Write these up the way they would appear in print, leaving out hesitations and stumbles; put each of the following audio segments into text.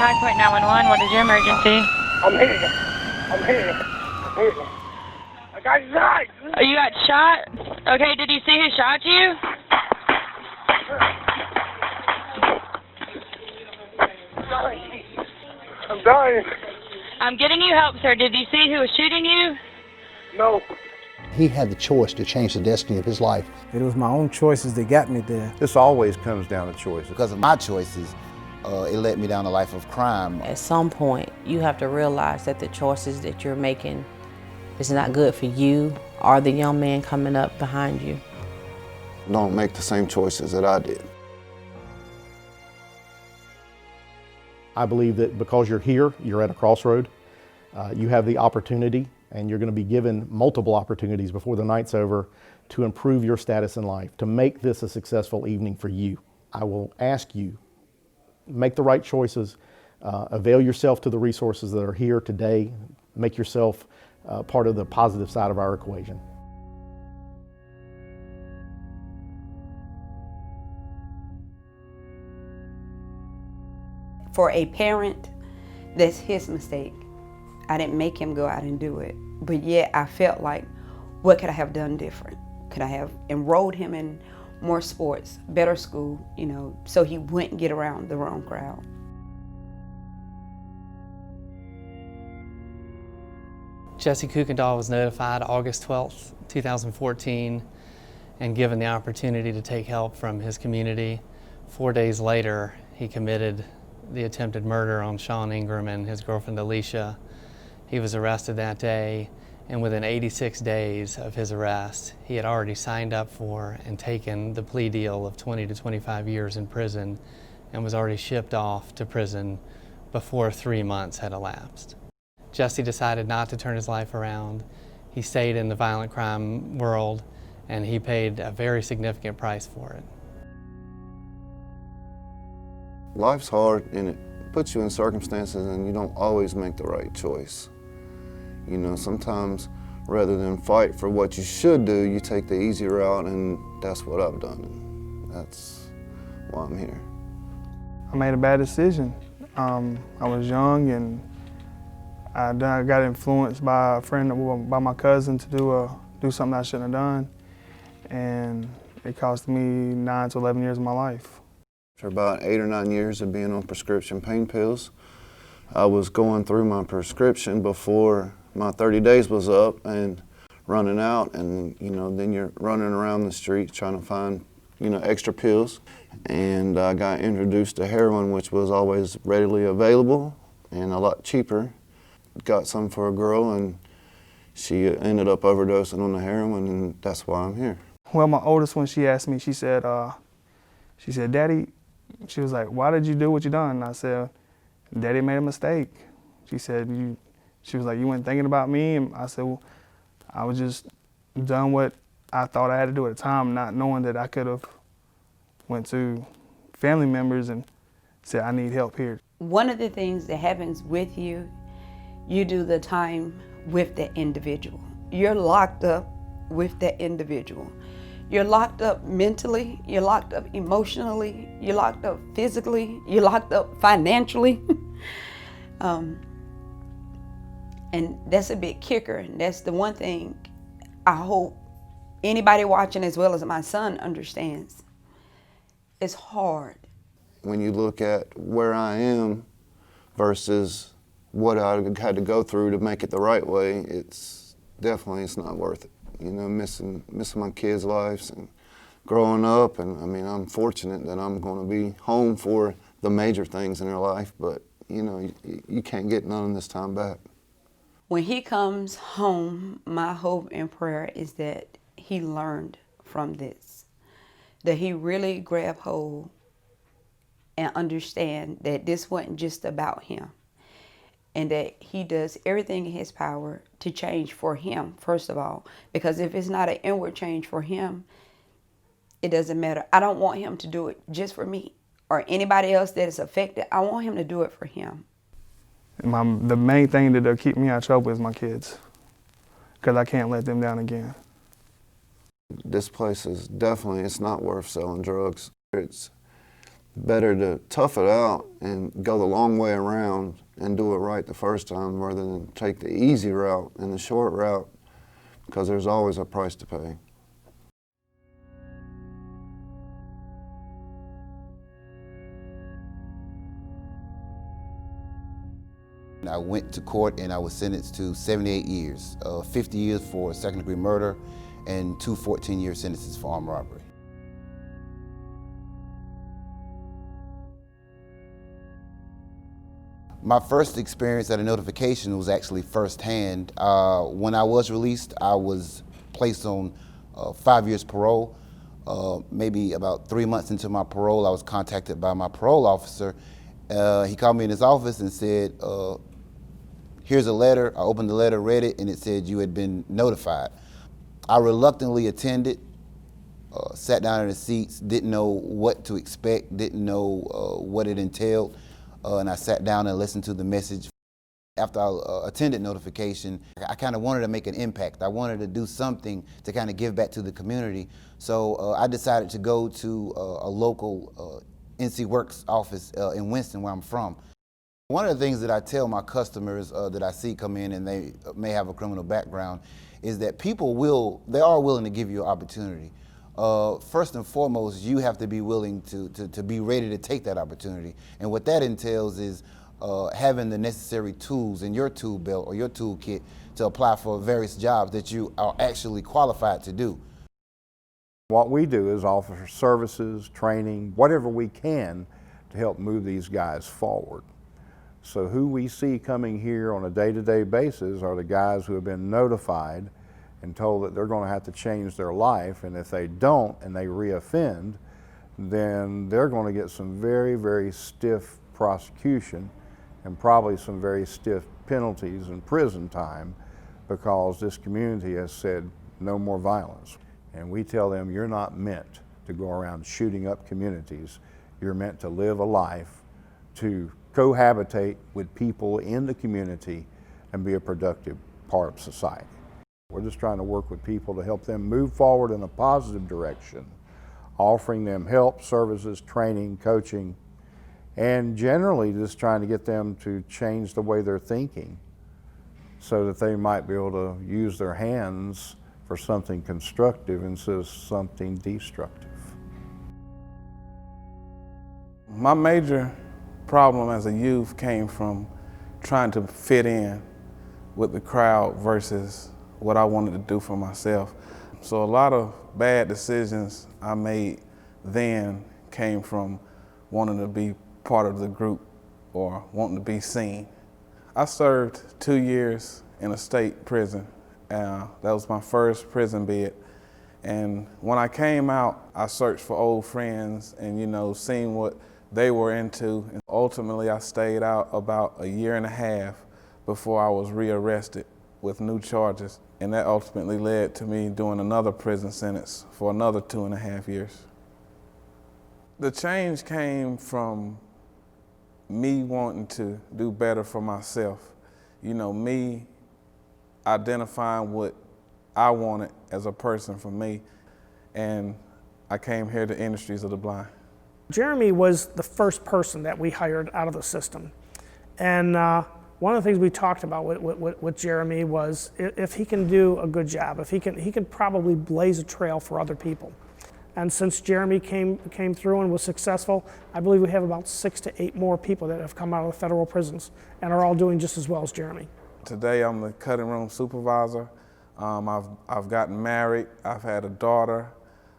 High Point 911, what is your emergency? I'm here. I'm here. I'm here. I got shot. Oh, you got shot? Okay, did you see who shot you? I'm dying. I'm getting you help, sir. Did you see who was shooting you? No. He had the choice to change the destiny of his life. It was my own choices that got me there. This always comes down to choices. Because of my choices, it led me down a life of crime. At some point, you have to realize that the choices that you're making is not good for you or the young man coming up behind you. Don't make the same choices that I did. I believe that because you're here, you're at a crossroad. You have the opportunity, and you're going to be given multiple opportunities before the night's over to improve your status in life, to make this a successful evening for you. I will ask you, make the right choices, avail yourself to the resources that are here today, make yourself part of the positive side of our equation. For a parent, that's his mistake. I didn't make him go out and do it. But yet I felt like, what could I have done different? Could I have enrolled him in more sports, better school, you know, so he wouldn't get around the wrong crowd? Jesse Kuykendall was notified August 12th, 2014, and given the opportunity to take help from his community. 4 days later, he committed the attempted murder on Sean Ingram and his girlfriend Alicia. He was arrested that day, and within 86 days of his arrest, he had already signed up for and taken the plea deal of 20 to 25 years in prison and was already shipped off to prison before 3 months had elapsed. Jesse decided not to turn his life around. He stayed in the violent crime world, and he paid a very significant price for it. Life's hard, and it puts you in circumstances and you don't always make the right choice. You know, sometimes rather than fight for what you should do, you take the easy route, and that's what I've done. That's why I'm here. I made a bad decision. I was young, and I got influenced by a friend, by my cousin, to do something I shouldn't have done, and it cost me 9 to 11 years of my life. After about 8 or 9 years of being on prescription pain pills, I was going through my prescription before my 30 days was up and running out, and you know, then you're running around the streets trying to find, you know, extra pills. And I got introduced to heroin, which was always readily available and a lot cheaper. Got some for a girl, and she ended up overdosing on the heroin, and that's why I'm here. Well, my oldest one, she asked me, she said, Daddy, she was like, why did you do what you done? And I said, Daddy made a mistake. She said, she was like, you weren't thinking about me? And I said, well, I was just done what I thought I had to do at the time, not knowing that I could have went to family members and said, I need help here. One of the things that happens with you, you do the time with the individual. You're locked up with that individual. You're locked up mentally, you're locked up emotionally, you're locked up physically, you're locked up financially. And that's a big kicker. And that's the one thing I hope anybody watching, as well as my son, understands. It's hard. When you look at where I am versus what I had to go through to make it the right way, it's not worth it. You know, missing my kids' lives and growing up, and I mean, I'm fortunate that I'm going to be home for the major things in their life, but you know, you can't get none of this time back. When he comes home, my hope and prayer is that he learned from this, that he really grab hold and understand that this wasn't just about him, and that he does everything in his power to change for him, first of all, because if it's not an inward change for him, it doesn't matter. I don't want him to do it just for me or anybody else that is affected. I want him to do it for him. The main thing that'll keep me out of trouble is my kids, because I can't let them down again. This place is definitely, it's not worth selling drugs. It's better to tough it out and go the long way around and do it right the first time rather than take the easy route and the short route, because there's always a price to pay. I went to court and I was sentenced to 78 years, 50 years for second-degree murder and 2 14-year sentences for armed robbery. My first experience at a notification was actually firsthand. When I was released, I was placed on 5 years parole. Maybe about 3 months into my parole, I was contacted by my parole officer. He called me in his office and said, here's a letter. I opened the letter, read it, and it said you had been notified. I reluctantly attended, sat down in the seats, didn't know what to expect, didn't know what it entailed, and I sat down and listened to the message. After I attended notification, I kind of wanted to make an impact. I wanted to do something to kind of give back to the community. So I decided to go to a local NC Works office in Winston, where I'm from. One of the things that I tell my customers that I see come in and they may have a criminal background is that they are willing to give you an opportunity. First and foremost, you have to be willing to be ready to take that opportunity. And what that entails is having the necessary tools in your tool belt or your toolkit to apply for various jobs that you are actually qualified to do. What we do is offer services, training, whatever we can to help move these guys forward. So who we see coming here on a day-to-day basis are the guys who have been notified and told that they're going to have to change their life, and if they don't and they reoffend, then they're going to get some very, very stiff prosecution and probably some very stiff penalties and prison time, because this community has said no more violence. And we tell them, you're not meant to go around shooting up communities. You're meant to live a life to cohabitate with people in the community and be a productive part of society. We're just trying to work with people to help them move forward in a positive direction, offering them help, services, training, coaching, and generally just trying to get them to change the way they're thinking so that they might be able to use their hands for something constructive instead of something destructive. My major problem as a youth came from trying to fit in with the crowd versus what I wanted to do for myself. So a lot of bad decisions I made then came from wanting to be part of the group or wanting to be seen. I served 2 years in a state prison. That was my first prison bid. And when I came out, I searched for old friends and, seeing what they were into. And ultimately, I stayed out about 1.5 years before I was rearrested with new charges. And that ultimately led to me doing another prison sentence for another 2.5 years. The change came from me wanting to do better for myself. Me identifying what I wanted as a person for me. And I came here to Industries of the Blind. Jeremy was the first person that we hired out of the system. And one of the things we talked about with Jeremy was if he can do a good job, if he can probably blaze a trail for other people. And since Jeremy came through and was successful, I believe we have about 6 to 8 more people that have come out of the federal prisons and are all doing just as well as Jeremy. Today I'm the cutting room supervisor. I've gotten married, I've had a daughter.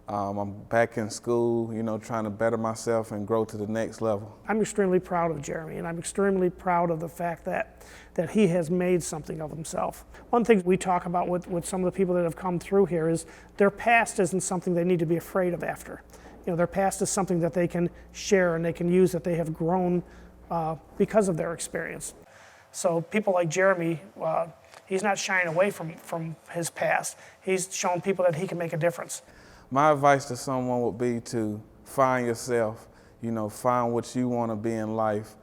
I'm back in school, trying to better myself and grow to the next level. I'm extremely proud of Jeremy, and I'm extremely proud of the fact that he has made something of himself. One thing we talk about with some of the people that have come through here is their past isn't something they need to be afraid of after. Their past is something that they can share and they can use, that they have grown because of their experience. So people like Jeremy, he's not shying away from his past. He's showing people that he can make a difference. My advice to someone would be to find yourself, find what you want to be in life.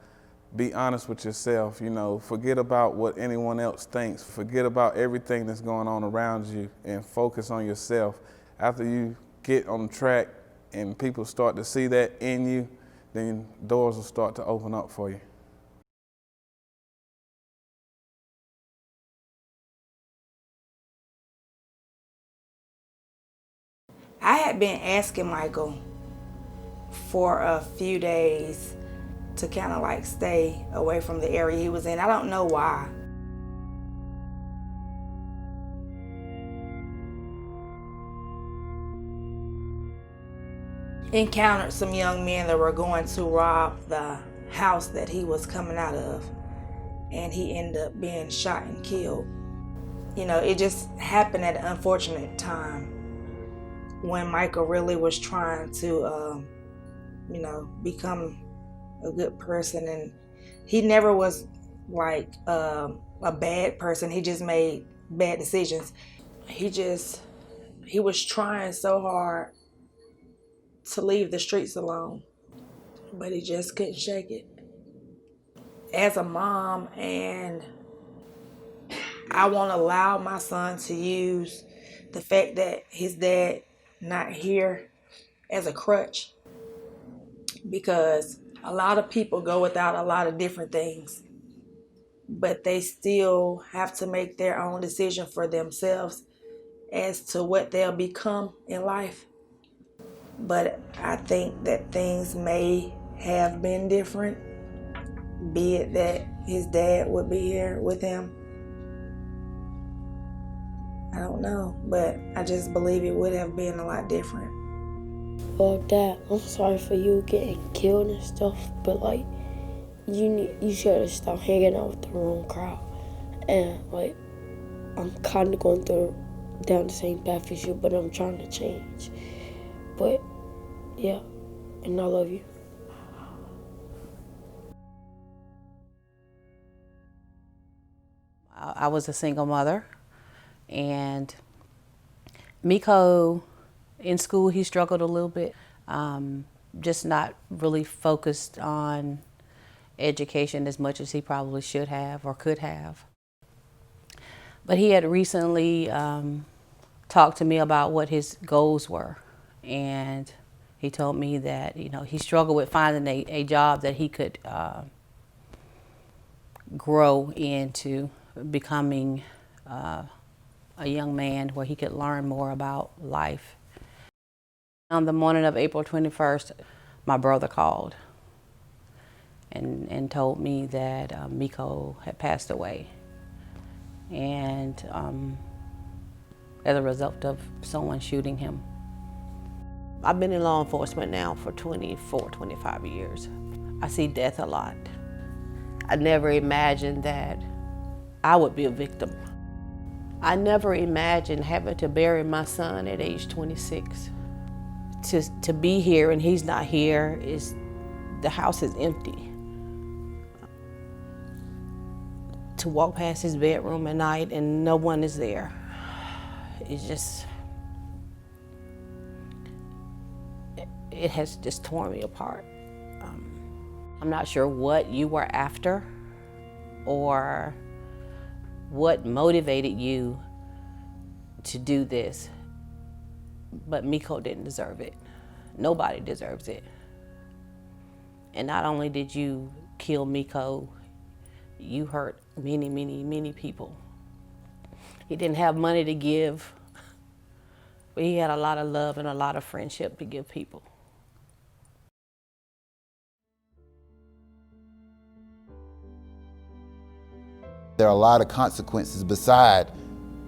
Be honest with yourself, forget about what anyone else thinks. Forget about everything that's going on around you and focus on yourself. After you get on track and people start to see that in you, then doors will start to open up for you. I had been asking Michael for a few days to kind of like stay away from the area he was in. I don't know why. Encountered some young men that were going to rob the house that he was coming out of, and he ended up being shot and killed. You know, it just happened at an unfortunate time when Michael really was trying to, you know, become a good person, and he never was like a bad person. He just made bad decisions. He was trying so hard to leave the streets alone, but he just couldn't shake it. As a mom, and I won't allow my son to use the fact that his dad not here as a crutch, because a lot of people go without a lot of different things, but they still have to make their own decision for themselves as to what they'll become in life. But I think that things may have been different, be it that his dad would be here with him. I don't know, but I just believe it would have been a lot different. Well, Dad, I'm sorry for you getting killed and stuff, but like, you should have stopped hanging out with the wrong crowd. And like, I'm kind of going down the same path as you, but I'm trying to change. But yeah, and I love you. I was a single mother, and Miko, in school, he struggled a little bit, just not really focused on education as much as he probably should have or could have. But he had recently talked to me about what his goals were, and he told me that, you know, he struggled with finding a job that he could grow into becoming a young man where he could learn more about life. On the morning of April 21st, my brother called and told me that Miko had passed away, and as a result of someone shooting him. I've been in law enforcement now for 24, 25 years. I see death a lot. I never imagined that I would be a victim. I never imagined having to bury my son at age 26. To be here and he's not here, the house is empty. To walk past his bedroom at night and no one is there, it has just torn me apart. I'm not sure what you were after or what motivated you to do this, but Miko didn't deserve it. Nobody deserves it. And not only did you kill Miko, you hurt many, many, many people. He didn't have money to give, but he had a lot of love and a lot of friendship to give people. There are a lot of consequences beside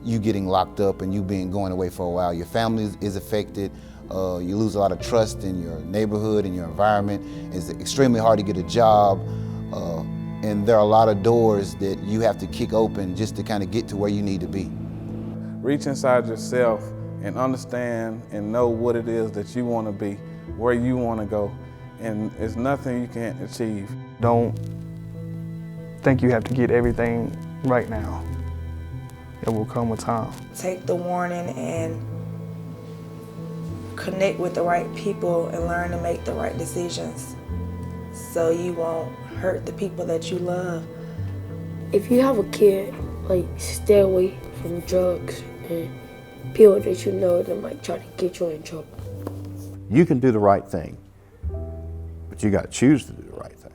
you getting locked up and you going away for a while. Your family is affected. You lose a lot of trust in your neighborhood and your environment. It's extremely hard to get a job. And there are a lot of doors that you have to kick open just to kind of get to where you need to be. Reach inside yourself and understand and know what it is that you want to be, where you want to go, and it's nothing you can't achieve. Don't think you have to get everything right now. It will come with time. Take the warning and connect with the right people and learn to make the right decisions so you won't hurt the people that you love. If you have a kid, like, stay away from drugs and people that you know that might try to get you in trouble. You can do the right thing, but But you got to choose to do the right thing.